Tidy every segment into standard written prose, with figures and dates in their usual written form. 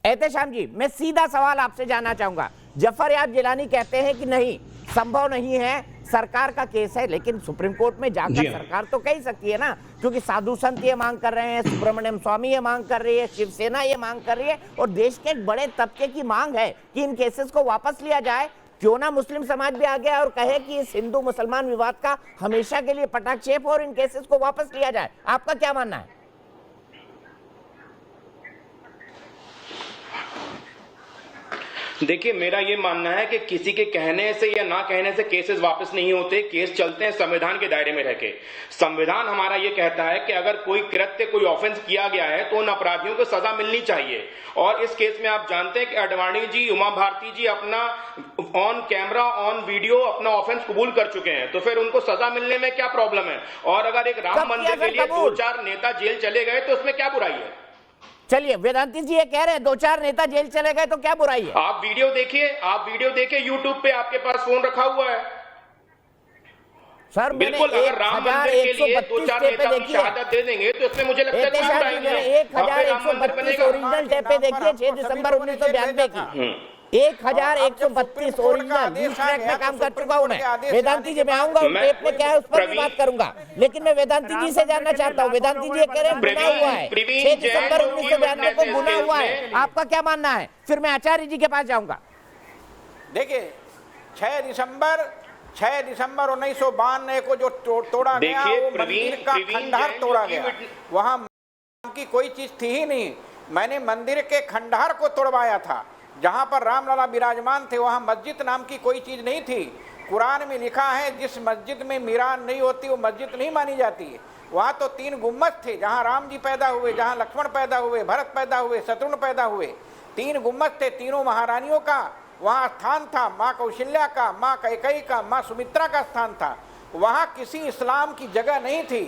एहतेशाम जी, मैं सीधा सवाल आपसे जानना चाहूंगा। जफर याब जिलानी कहते हैं कि नहीं, संभव नहीं है, सरकार का केस है, लेकिन सुप्रीम कोर्ट में जाकर सरकार तो कह सकती है ना, क्योंकि साधु संत ये मांग कर रहे हैं, सुब्रमण्यम स्वामी ये मांग कर रही है, शिवसेना ये मांग कर रही है, और देश के एक बड़े तबके की मांग है कि इन केसेस को वापस लिया जाए। क्यों ना मुस्लिम समाज भी आ गया और कहे कि इस हिंदू मुसलमान विवाद का हमेशा के लिए पटाक्षेप और इन केसेस को वापस लिया जाए। आपका क्या मानना है? देखिए, मेरा ये मानना है कि किसी के कहने से या ना कहने से केसेस वापस नहीं होते, केस चलते हैं संविधान के दायरे में रहकर। संविधान हमारा ये कहता है कि अगर कोई कृत्य, कोई ऑफेंस किया गया है तो उन अपराधियों को सजा मिलनी चाहिए। और इस केस में आप जानते हैं कि अडवाणी जी, उमा भारती जी अपना ऑन कैमरा, ऑन वीडियो अपना ऑफेंस कबूल कर चुके हैं, तो फिर उनको सजा मिलने में क्या प्रॉब्लम है? और अगर एक राम मंदिर के लिए 2-4 नेता जेल चले गए तो उसमें क्या बुराई है? चलिए, वेदांती जी ये कह रहे हैं 2-4 नेता जेल चले गए तो क्या बुराई है? आप वीडियो देखिए यूट्यूब पे, आपके पास फोन रखा हुआ है। सर, बिल्कुल, अगर राम मंदिर के लिए 2-4 नेता की शहादत दे देंगे तो इसमें मुझे लगता है 1132 ओरिजिनल टेपें देखिए 6 दिसंबर 1992 की। 1132 ओरिजिनल न्यूज ट्रैक में काम कर चुका हूं मैं। वेदांती जी मैं आऊंगा, टेप में क्या है उस पर भी बात करूंगा, लेकिन मैं वेदांती जी से जानना चाहता हूं। वेदांती जी कह रहे हैं गुना हुआ है, 6 दिसंबर 1992 को गुना हुआ है, आपका क्या मानना है? फिर मैं आचार्य जी के पास जाऊंगा। देखिए, 6 दिसंबर 1992 को जो तोड़ा गया, वो मंदिर का खंडहर तोड़ा गया। वहां की कोई चीज थी ही नहीं। मैंने मंदिर के खंडहर को तोड़वाया था। जहां पर रामलला विराजमान थे वहां मस्जिद नाम की कोई चीज नहीं थी। कुरान में लिखा है जिस मस्जिद में मीरान नहीं होती वो मस्जिद नहीं मानी जाती है। वहां तो 3 गुम्बद थे, जहां राम जी पैदा हुए, जहां लक्ष्मण पैदा हुए, भरत पैदा हुए, शत्रुघ्न पैदा हुए। 3 गुम्बद थे, तीनों महारानियों का वहां स्थान था। माँ कौशल्या का, माँ कैकेयी का, माँ सुमित्रा का स्थान था। वहां किसी इस्लाम की जगह नहीं थी,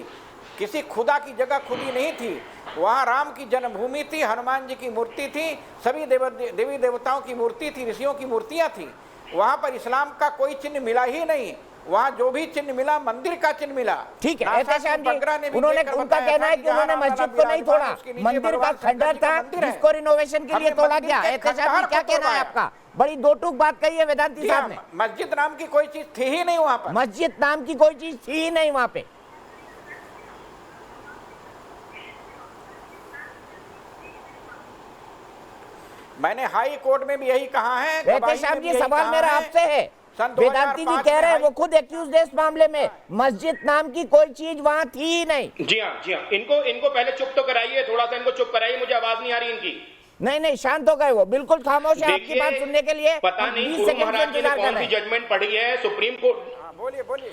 किसी खुदा की जगह खुदी नहीं थी। वहाँ राम की जन्मभूमि थी, हनुमान जी की मूर्ति थी, सभी देवी देवताओं की मूर्ति थी, ऋषियों की मूर्तियाँ थी। वहाँ पर इस्लाम का कोई चिन्ह मिला ही नहीं। वहाँ जो भी चिन्ह मिला मंदिर का चिन्ह मिला। ठीक है, उन्होंने, उनका कहना है कि उन्होंने मस्जिद को नहीं तोड़ा, मंदिर का खंडहर था जिसको रिनोवेशन के लिए तोड़ा गया। क्या कहना है आपका? बड़ी दो टूक बात कही है वेदांती साहब ने। मस्जिद नाम की कोई चीज थी ही नहीं वहाँ पर, मस्जिद नाम की कोई चीज थी ही नहीं वहाँ पे। मैंने हाई कोर्ट में भी यही कहा है। एहतेशाम जी, सवाल मेरा आपसे है, वेदांती जी कह रहे हैं वो खुद एक्यूज्ड है इस मामले में, मस्जिद नाम की कोई चीज वहाँ थी ही नहीं। जी हाँ, इनको पहले चुप तो कराइए, थोड़ा सा इनको चुप कराइए, मुझे आवाज नहीं आ रही इनकी। नहीं, शांत हो गए वो, बिल्कुल खामोश है आपकी बात सुनने के लिए। पता नहीं गुरु महाराज जी ने कौन सी जजमेंट पढ़ी है सुप्रीम कोर्ट। बोलिए।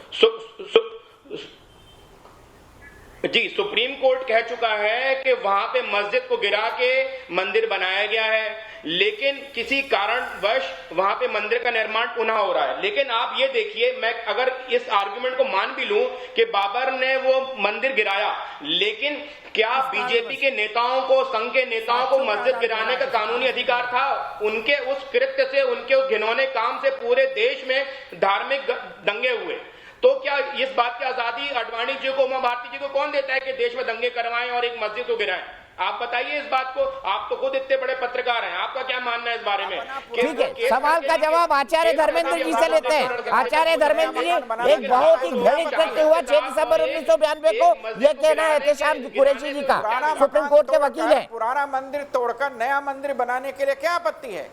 जी, सुप्रीम कोर्ट कह चुका है कि वहां पे मस्जिद को गिरा के मंदिर बनाया गया है, लेकिन किसी कारणवश वहां पे मंदिर का निर्माण पुनः हो रहा है। लेकिन आप ये देखिए, मैं अगर इस आर्गुमेंट को मान भी लूं कि बाबर ने वो मंदिर गिराया, लेकिन क्या बीजेपी के नेताओं को, संघ के नेताओं को मस्जिद गिराने का कानूनी अधिकार था? उनके उस कृत्य से, उनके उस घिनौने काम से पूरे देश में धार्मिक दंगे हुए। तो क्या इस बात की आजादी अडवाणी जी को, उमा भारती जी को कौन देता है कि देश में दंगे करवाएं और एक मस्जिद को गिराएं? आप बताइए इस बात को। आप तो खुद इतने बड़े पत्रकार हैं, आपका क्या मानना है इस बारे में? ठीक है, सवाल का जवाब आचार्य धर्मेंद्र जी से लेते हैं। आचार्य धर्मेंद्र जी, एक बहुत ही घृणित कृत्य हुआ 6 दिसंबर 1992 को, ये कहना है एहतेशाम कुरैशी जी का, सुप्रीम कोर्ट के वकील है। पुराना मंदिर तोड़कर नया मंदिर बनाने के लिए क्या आपत्ति है?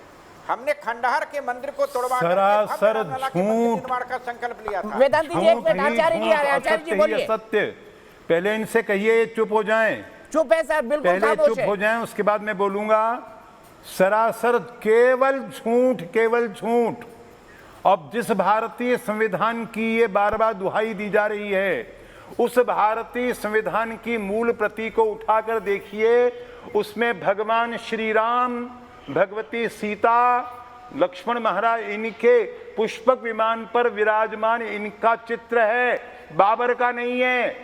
हमने खंडहर के मंदिर को तोड़वा सरासर झूठ का संकल्प लिया था। वेदांती जी, एक मिनट, आचार्य जी बोलिए। सत्य पहले इनसे कहिए चुप हो जाएं। चुप है सर, बिल्कुल पहले चुप हो जाएं, उसके बाद मैं बोलूंगा। सरासर केवल झूठ। अब जिस भारतीय संविधान की ये बार-बार दुहाई दी जा रही है, उस भारतीय संविधान की मूल प्रति को उठाकर देखिए, उसमें भगवान श्री राम, भगवती सीता, लक्ष्मण महाराज, इनके पुष्पक विमान पर विराजमान इनका चित्र है। बाबर का नहीं है,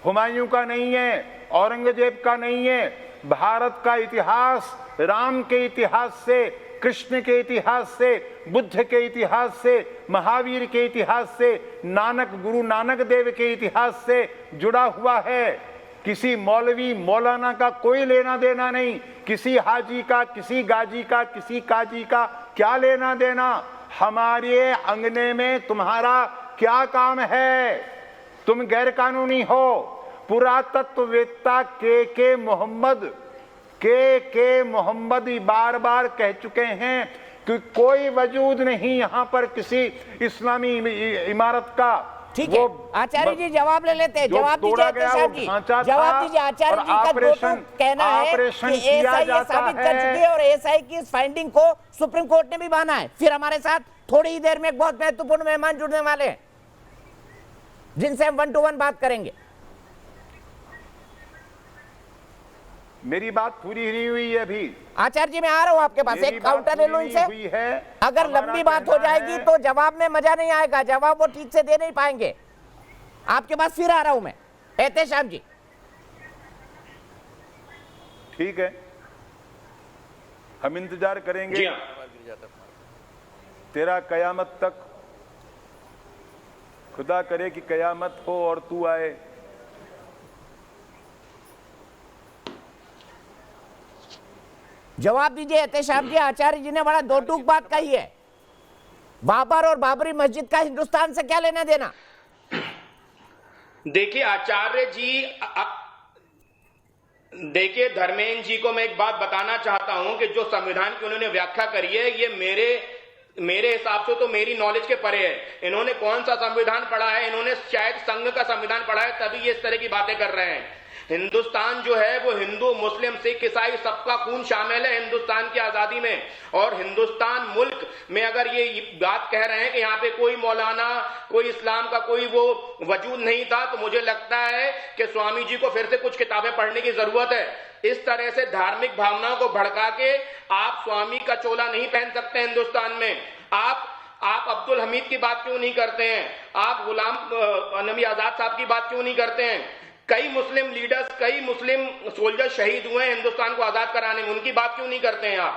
हुमायूं का नहीं है, औरंगजेब का नहीं है। भारत का इतिहास राम के इतिहास से, कृष्ण के इतिहास से, बुद्ध के इतिहास से, महावीर के इतिहास से, गुरु नानक देव के इतिहास से जुड़ा हुआ है। किसी मौलवी मौलाना का कोई लेना देना नहीं, किसी हाजी का, किसी गाजी का, किसी काजी का क्या लेना देना। हमारे अंगने में तुम्हारा क्या काम है? तुम गैर कानूनी हो। पुरातत्ववेत्ता के मोहम्मद बार बार कह चुके हैं कि कोई वजूद नहीं यहां पर किसी इस्लामी इमारत का। ठीक है, आचार्य जी जवाब ले लेते हैं। जवाब दीजिए साहब जी, जवाब दीजिए। आचार्य जी का जो कहना है कि एएसआई ये साबित कर चुकी है और एएसआई की इस फाइंडिंग को सुप्रीम कोर्ट ने भी माना है। फिर हमारे साथ थोड़ी ही देर में एक बहुत महत्वपूर्ण मेहमान जुड़ने वाले हैं जिनसे हम 1-to-1 बात करेंगे। मेरी बात पूरी नहीं हुई है अभी। आचार्य जी मैं आ रहा हूं आपके पास, एक काउंटर ले लूं इनसे। अगर लंबी बात हो जाएगी तो जवाब में मजा नहीं आएगा, जवाब वो ठीक से दे नहीं पाएंगे। आपके पास फिर आ रहा हूं मैं, एहतेशाम जी। ठीक है, हम इंतजार करेंगे तेरा कयामत तक। खुदा करे कि कयामत हो और तू आए। जवाब दीजिए एहतेशाम जी। आचार्य जी ने बड़ा दो टूक बात कही है। बाबर और बाबरी मस्जिद का हिंदुस्तान से क्या लेना देना? देखिए आचार्य जी, देखिए धर्मेंद्र जी को मैं एक बात बताना चाहता हूं कि जो संविधान की उन्होंने व्याख्या करी है ये मेरे हिसाब से तो मेरी नॉलेज के परे है। इन्होंने कौन सा संविधान पढ़ा है? इन्होंने शायद संघ का संविधान पढ़ा है, तभी ये इस तरह की बातें कर रहे हैं। हिंदुस्तान जो है वो हिंदू मुस्लिम सिख ईसाई सबका खून शामिल है हिंदुस्तान की आजादी में। और हिंदुस्तान मुल्क में अगर ये बात कह रहे हैं कि यहाँ पे कोई मौलाना, कोई इस्लाम का कोई वो वजूद नहीं था, तो मुझे लगता है कि स्वामी जी को फिर से कुछ किताबें पढ़ने की जरूरत है। इस तरह से धार्मिक भावनाओं को भड़का के आप स्वामी का चोला नहीं पहन सकते हिंदुस्तान में। आप अब्दुल हमीद की बात क्यों नहीं करते हैं? आप गुलाम नबी आजाद साहब की बात क्यों नहीं करते हैं? कई मुस्लिम लीडर्स, कई मुस्लिम सोल्जर शहीद हुए हैं हिंदुस्तान को आजाद कराने में, उनकी बात क्यों नहीं करते हैं आप?